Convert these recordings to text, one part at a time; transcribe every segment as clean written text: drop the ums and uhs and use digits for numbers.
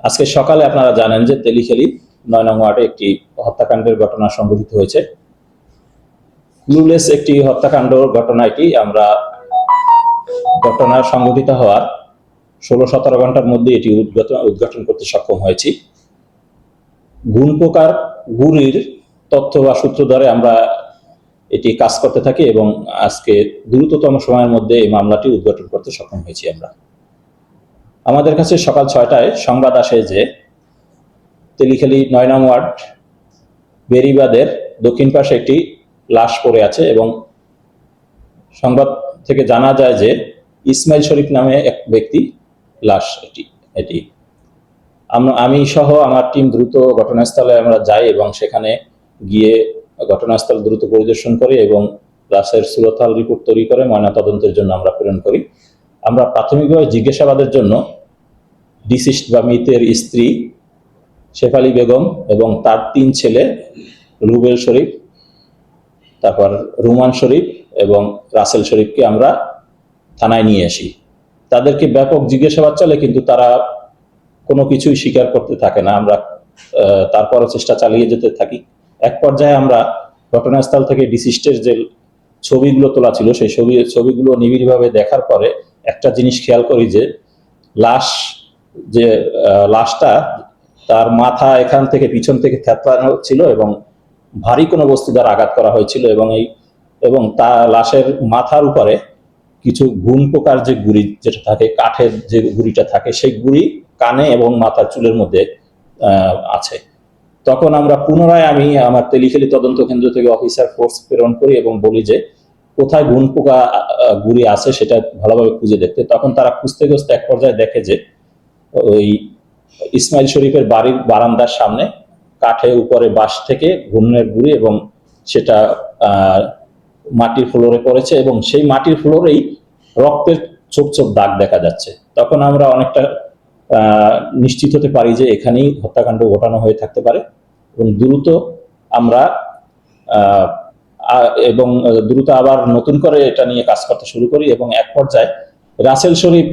আজকে সকালে আপনারা জানেন যে তেলিখালী ৯ নং ওয়ার্ডে একটি হত্যাকাণ্ডের ঘটনা সংঘটিত হয়েছে। ক্লুলেস একটি হত্যাকাণ্ড ঘটনা। এটি আমরা ঘটনা সংঘটিত হওয়ার ১৬-১৭ ঘন্টার মধ্যে এটি উদ্ঘাটন করতে সক্ষম হয়েছি। গুণ প্রকার গুড়ির তথ্য বা সূত্র ধরে আমরা এটি কাজ করতে থাকি এবং আজকে দ্রুততম সময়ের মধ্যে এই মামলাটি উদ্ঘাটন করতে সক্ষম হয়েছি। আমাদের কাছে সকাল ৬টায় সংবাদ আসে যে তেলিখালী ৯ নং ওয়ার্ড বেরিবাদের দক্ষিণ পাশে একটি লাশ পড়ে আছে এবং সংবাদ থেকে জানা যায় যে ইসমাইল শরীফ নামে এক ব্যক্তি লাশ। এটি আমি সহ আমার টিম দ্রুত ঘটনাস্থলে আমরা যাই এবং সেখানে গিয়ে ঘটনাস্থল দ্রুত পরিদর্শন করি এবং লাশের সুরতহাল রিপোর্ট তৈরি করে ময়নাতদন্তের জন্য আমরা প্রেরণ করি। আমরা প্রাথমিকভাবে জিজ্ঞাসাবাদের জন্য ডিসিস্ট বা মৃতের স্ত্রী শেফালি বেগম এবং তার ৩ ছেলে রুবেল শরীফ, তারপর রুমান শরীফ এবং রাসেল শরীফকে আমরা থানায় নিয়ে আসি। তাদেরকে ব্যাপক জিজ্ঞাসাবাদ চলে, কিন্তু তারা কোনো কিছুই স্বীকার করতে থাকে না। আমরা তারপরও চেষ্টা চালিয়ে যেতে থাকি। এক পর্যায়ে আমরা ঘটনাস্থল থেকে ডিসিস্টের যে ছবিগুলো তোলা ছিল সেই ছবিগুলো নিবিড়ভাবে দেখার পরে একটা জিনিস খেয়াল করি যে লাশটা তার মাথা এখান থেকে পিছন থেকে থেতলানো ছিল এবং ভারী কোনো বস্তু দ্বারা আঘাত করা হয়েছিল এবং তার লাশের মাথার উপরে কিছু গুণ প্রকার যে গুড়ি যেটা থাকে, কাঠের যে গুড়িটা থাকে, সেই গুড়ি কানে এবং মাথার চুলের মধ্যে আছে। তখন আমরা পুনরায় আমি আমার তেলিখালী তদন্ত কেন্দ্র থেকে অফিসার ফোর্স প্রেরণ করি এবং বলি যে কোথায় গুণ পোকা গুড়ি আছে সেটা ভালোভাবে খুঁজে দেখতে। তখন তারা খুঁজতে খুঁজতে এক পর্যায়ে দেখে যে ওই ইসমাইল শরীফের বাড়ির বারান্দার সামনে কাঠের উপরে বাঁশ থেকে গুণের গুড়ি এবং সেটা মাটির ফ্লোরে পড়েছে এবং সেই মাটির ফ্লোরেই রক্তের ছোপ ছোপ দাগ দেখা যাচ্ছে। তখন আমরা অনেকটা নিশ্চিত হতে পারি যে এখানেই হত্যাকাণ্ড ঘটানো হয়ে থাকতে পারে এবং দ্রুত আবার নতুন করে এটা নিয়ে কাজ করতে শুরু করি এবং এক পর্যায়ে রাসেল শরীফ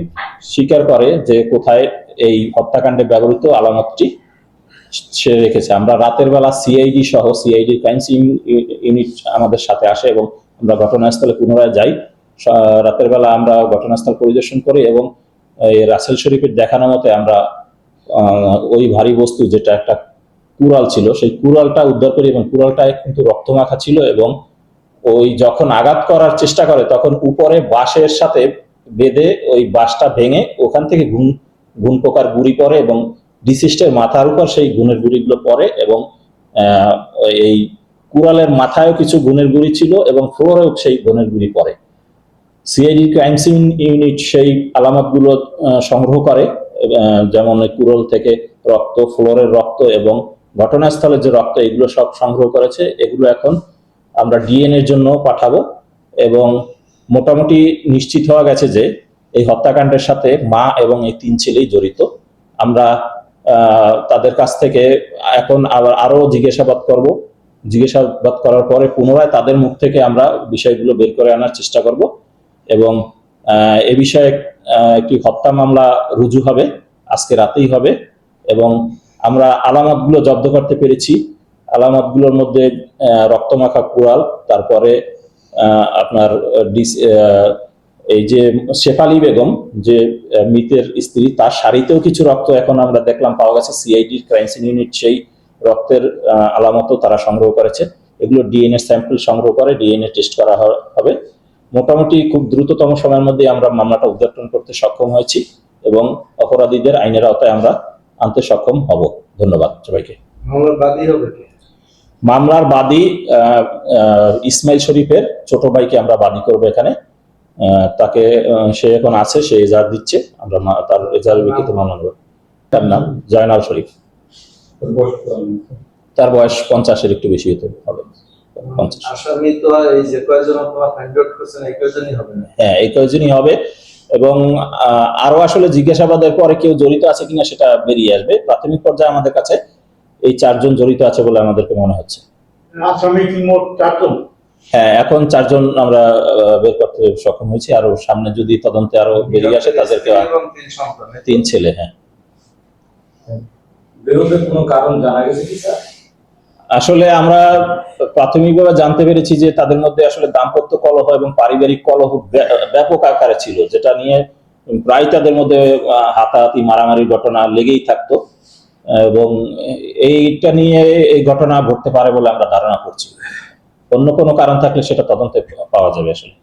স্বীকার করে যে কোথায় এই হত্যাকাণ্ডে ব্যবহৃত আলামতটি সে রেখেছে। আমরা রাতের বেলা সিআইডি ক্রাইমস ইউনিট আমাদের সাথে আসে এবং আমরা ঘটনাস্থলে পুনরায় যাই। রাতের বেলা আমরা ঘটনাস্থল পরিদর্শন করি এবং রাসেল শরীফের দেখানো মতে আমরা ওই ভারী বস্তু যেটা একটা কুড়াল ছিল সেই কুড়ালটা উদ্ধার করি এবং কুড়ালটায় কিন্তু রক্তমাখা ছিল এবং ওই যখন আঘাত করার চেষ্টা করে তখন উপরে বাঁশের সাথে বেঁধে ওই বাঁশটা ভেঙে ওখান থেকে গুণ পোকার গুড়ি পড়ে এবং ডিসিস্টের মাথার উপর সেই গুণের গুড়িগুলো পড়ে এবং এই কুড়ালের মাথায়ও কিছু গুণের গুড়ি ছিল এবং ফ্লোরেও সেই গুণের গুড়ি পড়ে। সিআইডি ক্রাইমস ইউনিট সেই আলামতগুলো সংগ্রহ করে, যেমন কুড়াল থেকে রক্ত, ফ্লোরের রক্ত এবং ঘটনাস্থলের যে রক্ত, এগুলো সব সংগ্রহ করেছে। এগুলো এখন আমরা ডিএনএর জন্য পাঠাবো এবং মোটামুটি নিশ্চিত হওয়া গেছে যে এই হত্যাকাণ্ডের সাথে মা এবং এই ৩ ছেলেই জড়িত। আমরা তাদের কাছ থেকে এখন আরো জিজ্ঞাসাবাদ করব। জিজ্ঞাসাবাদ করার পরে পুনরায় তাদের মুখ থেকে আমরা বিষয়গুলো বের করে আনার চেষ্টা করব এবং এ বিষয়ে একটি হত্যা মামলা রুজু হবে, আজকে রাতেই হবে এবং আমরা আলামতগুলো জব্দ করতে পেরেছি। আলামতগুলোর মধ্যে রক্তমাখা কুড়াল, তারপরে আপনার এই যে শেফালি বেগম যে মৃতের স্ত্রী, তার শাড়িতেও কিছু রক্ত এখন আমরা দেখলাম পাওয়া গেছে। সিআইডি ক্রাইমস ইউনিট সেই রক্তের আলামতও তারা সংগ্রহ করেছে। এগুলো ডিএনএ স্যাম্পল সংগ্রহ করে ডিএনএ টেস্ট করা হবে। মোটামুটি খুব দ্রুততম সময়ের মধ্যে আমরা মামলাটা উদ্ঘাটন করতে সক্ষম হয়েছি এবং অপরাধীদের আইনের আওতায় আমরা আনতে সক্ষম হব। ধন্যবাদ সবাইকে। মামলার বাদী ইসমাইল শরীফের ছোট ভাইকে আমরা বাদী করবো এখানে। তাকে সে এখন আছে, সে এজাহার দিচ্ছে, আমরা তার এজাহারের ভিত্তিতে মামলা নেব। তার নাম জয়নাল শরীফ। তার বয়স 50-এর একটু বেশি হতে হবে। হ্যাঁ, এই কয়জনই হবে এবং আরো আসলে জিজ্ঞাসাবাদের পরে কেউ জড়িত আছে কিনা সেটা বেরিয়ে আসবে। প্রাথমিক পর্যায়ে আমাদের কাছে এই 4 জন জড়িত আছে বলে আমাদেরকে মনে হচ্ছে। হ্যাঁ, এখন 4 জন আমরা বের করতে সক্ষম হয়েছি। আরো সামনে যদি তদন্তে আরো বেরিয়ে আসে তাদেরকে 3 ছেলে। হ্যাঁ। বিরোধের কোনো কারণ জানা গেছে কি স্যার? আসলে আমরা প্রাথমিকভাবে জানতে পেরেছি যে তাদের মধ্যে আসলে দাম্পত্য কলহ এবং পারিবারিক কলহ ব্যাপক আকারে ছিল, যেটা নিয়ে প্রায় তাদের মধ্যে হাতাহাতি মারামারি ঘটনা লেগেই থাকতো, এবং এইটা নিয়ে এই ঘটনা ঘটতে পারে বলে আমরা ধারণা করছি। অন্য কোনো কারণ থাকলে সেটা তদন্তে পাওয়া যাবে আসলে।